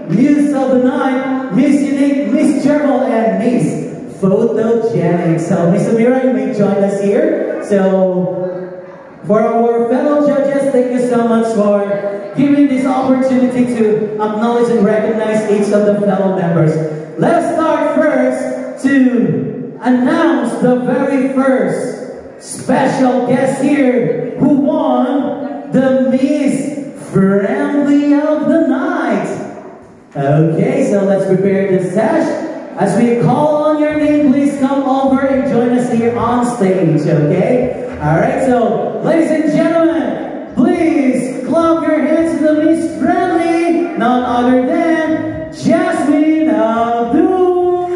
Muse of the Night, Miss Unique, Miss Cheerful, and Miss Photogenic. So, Miss Amira, you may join us here. So, for our fellow judges, thank you so much for giving this opportunity to acknowledge and recognize each of the fellow members. Let's start first to announce the very first special guest here who won the Miss Friendly of the Night. Okay, so let's prepare the stage. As we call on your name, please come over and join us here on stage, okay? Alright, so ladies and gentlemen, please clap your hands to the Miss Friendly, none other than Jasmine Abdul.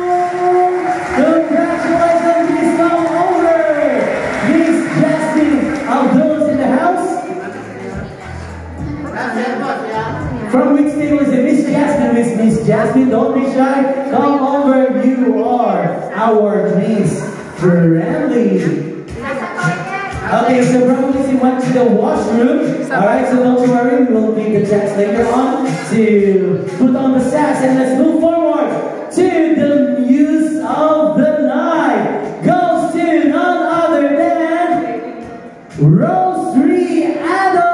Congratulations, please come over. Miss Jasmine Abdul is in the house. From which table is it? Miss Jasmine, Miss Jasmine, don't be shy. Come over, you are our Miss Friendly. Okay, so probably she went to the washroom. Alright, so don't worry, we will give the chance later on to put on the sash, and let's move forward to the Muse of the Night. Goes to none other than Rosary Adams.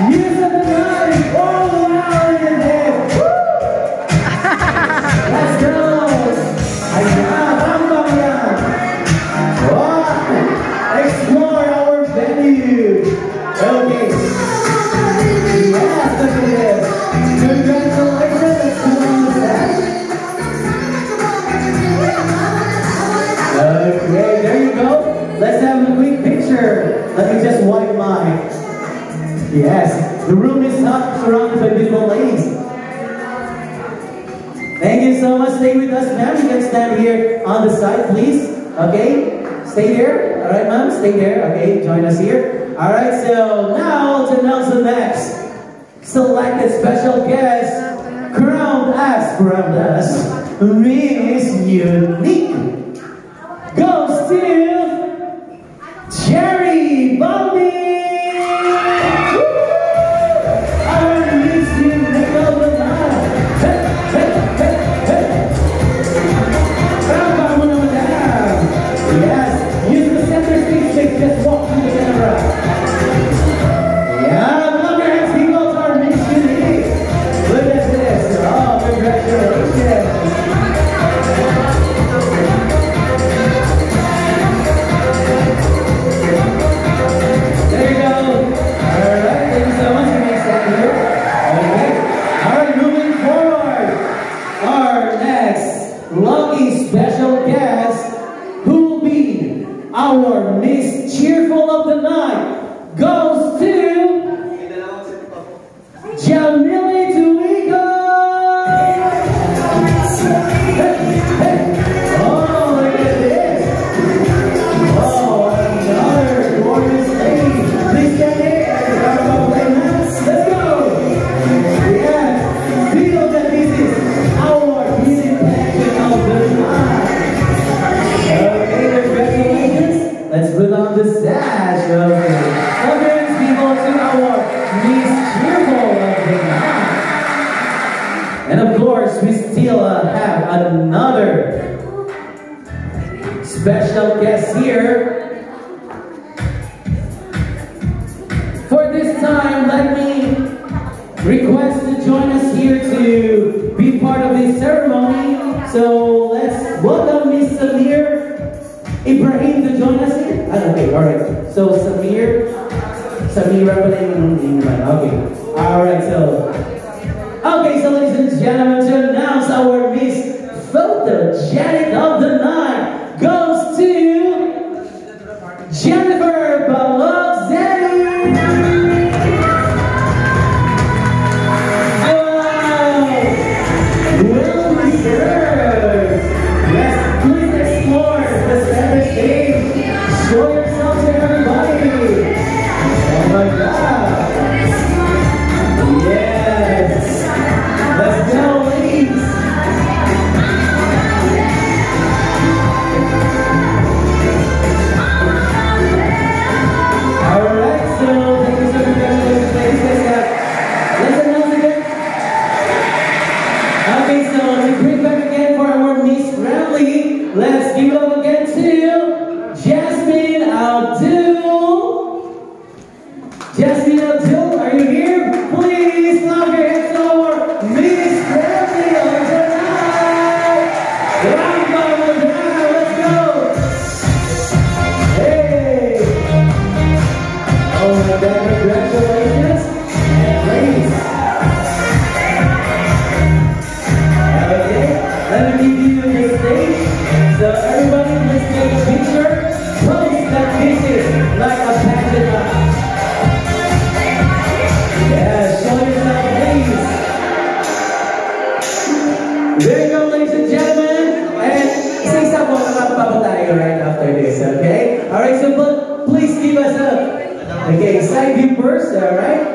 Muse of the Night, all around in there. Let's go. Explore our venue. Okay. Yes, look at this. Congratulations. Let's put on the stage. Okay, there you go. Let's have a quick picture. Let me just wipe mine. Yes, the room is hot, surrounded by beautiful ladies. Thank you so much. Stay with us, ma'am. You can stand here on the side, please. Okay? Stay there. Alright, ma'am. Stay there. Okay, join us here. Alright, so now to announce the next selected special guest, crowned as Miss Unique, goes to Cherry Bobby. Our Miss Unique of the Night. Yes, use the center stage, just walk through the camera. Yeah, clap your hands, people, to our Miss Unique. Look at this. Oh, congratulations. There you go. Alright, thank you so much. You may stand here. Okay. Alright, moving forward. Our next lucky special guest, our Miss Cheerful of the Night, goes to Jamili Tuigo. Hey. Oh, look at this. Oh, another gorgeous lady. Please stand here. Let's go. Yes, feel that this is our beauty pageant of the night. Okay, congratulations. Let's put on the sash. Okay. Welcome people to our Miss Cheerful of the Night. And of course, we still have another special guest here. For this time, let me request to join us here to be part of this ceremony. So let's welcome Miss Samir Ibrahim to join us here. Okay, alright. So Samir representing okay. Alright, so ladies and gentlemen, to announce our Miss Photogenic of the Night goes to Jennifer Balogzetti. Well deserved. Yes, please explore the center stage. Show yourself to everybody. Oh my God. Jasmine Abdul, are you here? Please clap your hands for Miss Brandy on tonight. Welcome, Madonna, let's go. Hey. Oh my God, congratulations. And ladies. Okay, let me give you the stage. So everybody, let's take a picture. Post that this is like a pageant. Yeah, show yourself, please. There you go, ladies and gentlemen. And isa-isa po nakapapa tayo right after this, okay? Alright, so please give us a side view first, alright?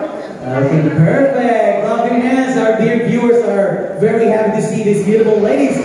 Okay, perfect. Clap your hands. Our dear viewers are very happy to see these beautiful ladies.